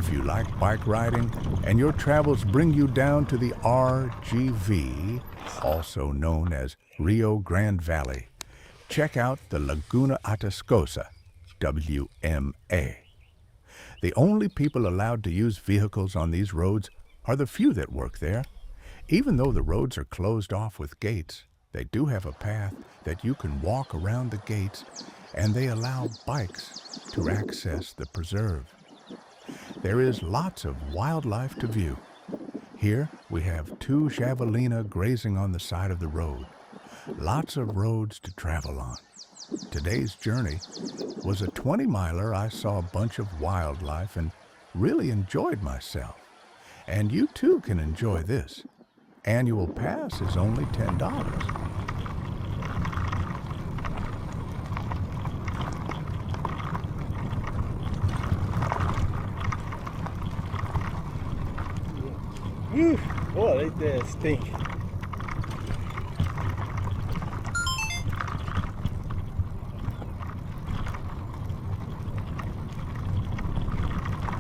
If you like bike riding and your travels bring you down to the RGV, also known as Rio Grande Valley, check out the Laguna Atascosa WMA. The only people allowed to use vehicles on these roads are the few that work there. Even though the roads are closed off with gates, they do have a path that you can walk around the gates, and they allow bikes to access the preserve. There is lots of wildlife to view. Here we have 2 javelina grazing on the side of the road. Lots of roads to travel on. Today's journey was a 20-miler. I saw a bunch of wildlife and really enjoyed myself. And you too can enjoy this. Annual pass is only $10. Boy, they stink.